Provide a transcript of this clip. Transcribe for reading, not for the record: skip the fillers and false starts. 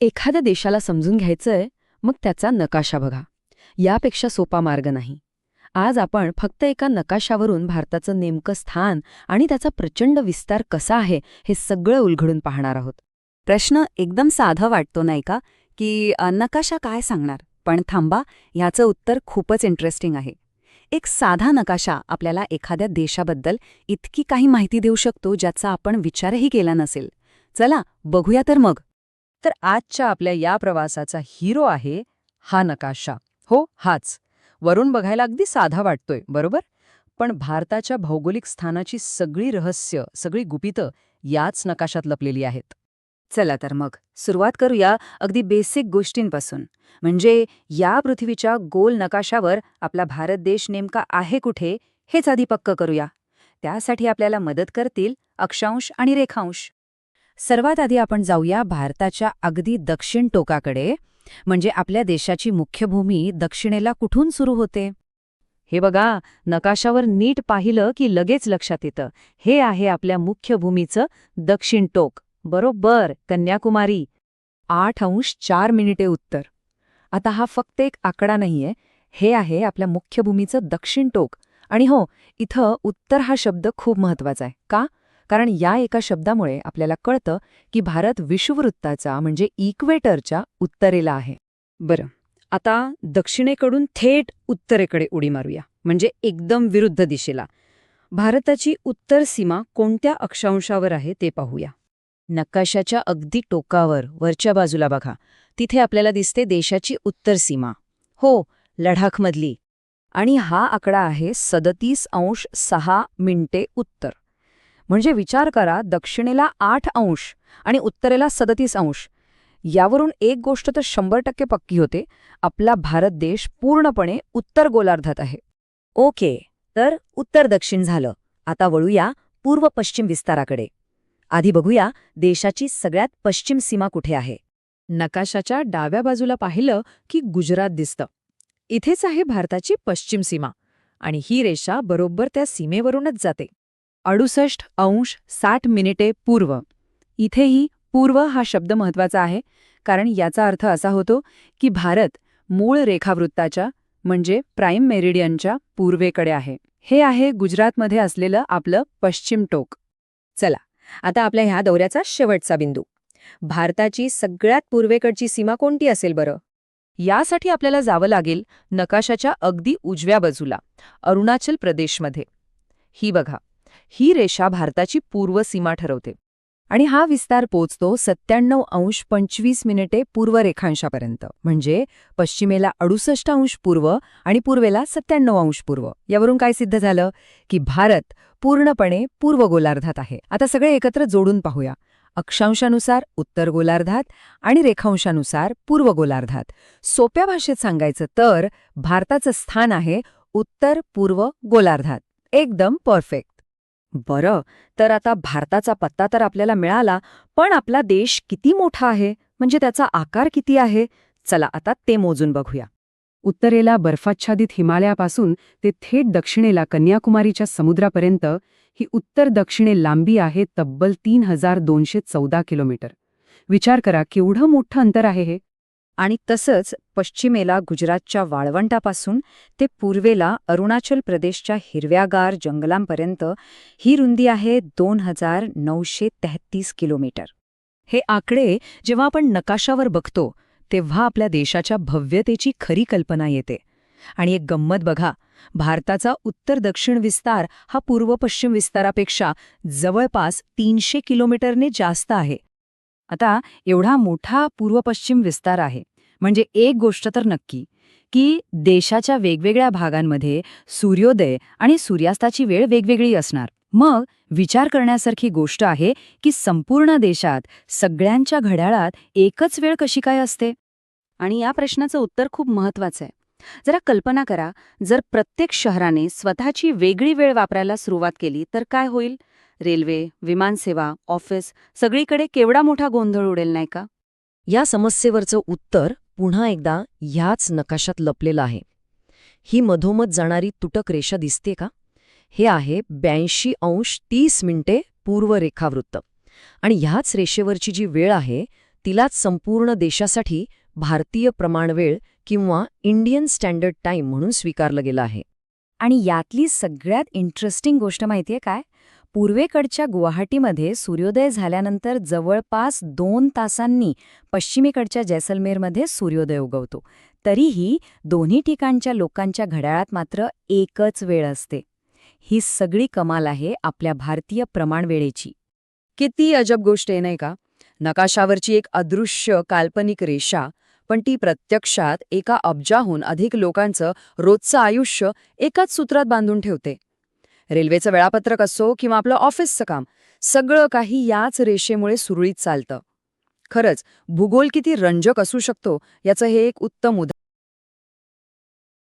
एखाद्या देशाला समजून घ्यायचंय, मग त्याचा नकाशा बघा. यापेक्षा सोपा मार्ग नाही. आज आपण फक्त एका नकाशावरून भारताचं नेमकं स्थान आणि त्याचा प्रचंड विस्तार कसा आहे हे सगळं उलगडून पाहणार आहोत. प्रश्न एकदम साधा वाटतो नाही का, की नकाशा काय सांगणार? पण थांबा, ह्याचं उत्तर खूपच इंटरेस्टिंग आहे. एक साधा नकाशा आपल्याला एखाद्या देशाबद्दल इतकी काही माहिती देऊ शकतो ज्याचा आपण विचारही केला नसेल. चला बघूया तर मग. तर आजच्या आपल्या या प्रवासाचा हिरो आहे हा नकाशा. हो, हाच. वरून बघायला अगदी साधा वाटतोय, बरोबर? पण भारताच्या भौगोलिक स्थानाची सगळी रहस्य, सगळी गुपितं याच नकाशात लपलेली आहेत. चला तर मग सुरुवात करूया अगदी बेसिक गोष्टींपासून. म्हणजे या पृथ्वीच्या गोल नकाशावर आपला भारत देश नेमका आहे कुठे हेच आधी पक्क करूया. त्यासाठी आपल्याला मदत करतील अक्षांश आणि रेखांश. सर्वात आधी आपण जाऊया भारताच्या अगदी दक्षिण टोकाकडे, म्हणजे आपल्या देशाची मुख्य भूमी दक्षिणेला कुठून सुरू होते. हे बघा, नकाशावर नीट पाहिलं की लगेच लक्षात येतं. हे आहे आपल्या मुख्य भूमीचं दक्षिण टोक. बरोबर, कन्याकुमारी. 8°4' उत्तर. आता हा फक्त एक आकडा नाहीये, हे आहे आपल्या मुख्य भूमीचं दक्षिण टोक. आणि हो, इथं उत्तर हा शब्द खूप महत्वाचा आहे. का? कारण या एका शब्दामुळे आपल्याला कळतं की भारत विषुववृत्ताचा म्हणजे इक्वेटरच्या उत्तरेला आहे. बरं, आता दक्षिणेकडून थेट उत्तरेकडे उडी मारूया, म्हणजे एकदम विरुद्ध दिशेला. भारताची उत्तर सीमा कोणत्या अक्षांशावर आहे ते पाहूया. नकाशाच्या अगदी टोकावर वरच्या बाजूला बघा, तिथे आपल्याला दिसते देशाची उत्तर सीमा. हो, लडाखमधली. आणि हा आकडा आहे 37°6' उत्तर. म्हणजे विचार करा, दक्षिणेला 8° आणि उत्तरेला 37°. यावरून एक गोष्ट तर 100% पक्की होते, आपला भारत देश पूर्णपणे उत्तर गोलार्धात आहे. ओके, तर उत्तर दक्षिण झालं. आता वळूया पूर्व पश्चिम विस्ताराकडे. आधी बघूया देशाची सगळ्यात पश्चिम सीमा कुठे आहे. नकाशाच्या डाव्या बाजूला पाहिलं की गुजरात दिसतं. इथेच आहे भारताची पश्चिम सीमा. आणि ही रेषा बरोबर त्या सीमेवरूनच जाते. 68°60' पूर्व. इथेही पूर्व हा शब्द महत्वाचा आहे, कारण याचा अर्थ असा होतो की भारत मूळ रेखावृत्ताच्या म्हणजे प्राईम मेरिडियनच्या पूर्वेकडे आहे. हे आहे गुजरातमध्ये असलेलं आपलं पश्चिम टोक. चला, आता आपल्या ह्या दौऱ्याचा शेवटचा बिंदू. भारताची सगळ्यात पूर्वेकडची सीमा कोणती असेल बरं? यासाठी आपल्याला जावं लागेल नकाशाच्या अगदी उजव्या बाजूला, अरुणाचल प्रदेशमध्ये. ही बघा, ही रेषा भारताची पूर्व सीमा ठरवते. आणि हा विस्तार पोचतो 97°25' पूर्व रेखांशापर्यंत. म्हणजे पश्चिमेला 68° पूर्व आणि पूर्वेला 97° पूर्व. यावरून काय सिद्ध झालं की भारत पूर्णपणे पूर्व गोलार्धात आहे. आता सगळे एकत्र जोडून पाहूया. अक्षांशानुसार उत्तर गोलार्धात आणि रेखांशानुसार पूर्व गोलार्धात. सोप्या भाषेत सांगायचं तर भारताचं स्थान आहे उत्तर पूर्व गोलार्धात. एकदम परफेक्ट. बरं, तर आता भारताचा पत्ता तर आपल्याला मिळाला, पण आपला देश किती मोठा आहे, म्हणजे त्याचा आकार किती आहे? चला आता ते मोजून बघूया. उत्तरेला बर्फाच्छादित हिमालयापासून ते थेट दक्षिणेला कन्याकुमारीच्या समुद्रापर्यंत ही उत्तर दक्षिणे लांबी आहे तब्बल 3214 किलोमीटर. विचार करा केवढं मोठं अंतर आहे हे. आणि तसंच पश्चिमेला गुजरातच्या वाळवंटापासून ते पूर्वेला अरुणाचल प्रदेशच्या हिरव्यागार जंगलांपर्यंत ही रुंदी आहे 2933 किलोमीटर. हे आकडे जेव्हा आपण नकाशावर बघतो तेव्हा आपल्या देशाच्या भव्यतेची खरी कल्पना येते. आणि एक गंमत बघा, भारताचा उत्तर दक्षिण विस्तार हा पूर्व पश्चिम विस्तारापेक्षा जवळपास 300 किलोमीटरने जास्त आहे. आता एवढा मोठा पूर्व पश्चिम विस्तार आहे म्हणजे एक गोष्ट तर नक्की की देशाच्या वेगवेगळ्या भागांमध्ये सूर्योदय आणि सूर्यास्ताची वेळ वेगवेगळी असणार. मग विचार करण्यासारखी गोष्ट आहे की संपूर्ण देशात सगळ्यांच्या घड्याळात एकच वेळ कशी काय असते. आणि या प्रश्नाचं उत्तर खूप महत्वाचं आहे. जरा कल्पना करा, जर प्रत्येक शहराने स्वतःची वेगळी वेळ वापरायला सुरुवात केली तर काय होईल? रेल्वे, विमानसेवा, ऑफिस सगळीकडे केवढा मोठा गोंधळ उडेल नाही का? या समस्येवरचं उत्तर पुन्हा एकदा ह्याच नकाशात लपलेलं आहे. ही मधोमध जाणारी तुटक रेषा दिसते का? हे आहे 82°30' पूर्व रेखावृत्त. आणि ह्याच रेषेवरची जी वेळ आहे तिलाच संपूर्ण देशासाठी भारतीय प्रमाणवेळ किंवा इंडियन स्टँडर्ड टाइम म्हणून स्वीकारलं गेलं आहे. आणि यातली सगळ्यात इंटरेस्टिंग गोष्ट माहितीये काय? पूर्वेकडच्या गुवाहाटीमध्ये सूर्योदय झाल्यानंतर जवळपास 2 तासांनी पश्चिमेकडच्या जैसलमेरमध्ये सूर्योदय उगवतो. तरीही दोन्ही ठिकाणच्या लोकांच्या घड्याळात मात्र एकच वेळ असते. ही सगळी कमाल आहे आपल्या भारतीय प्रमाणवेळेची. किती अजब गोष्ट आहे नाही का? नकाशावरची एक अदृश्य काल्पनिक रेषा, पण ती प्रत्यक्षात एका अब्जाहून अधिक लोकांचं रोजचं आयुष्य एकाच सूत्रात बांधून ठेवते. रेल्वेचं वेळापत्रक असो किंवा आपलं ऑफिसचं काम, सगळं काही याच रेषेमुळे सुरळीत चालतं. खरंच भूगोल किती रंजक असू शकतो याचं हे एक उत्तम उदाहरण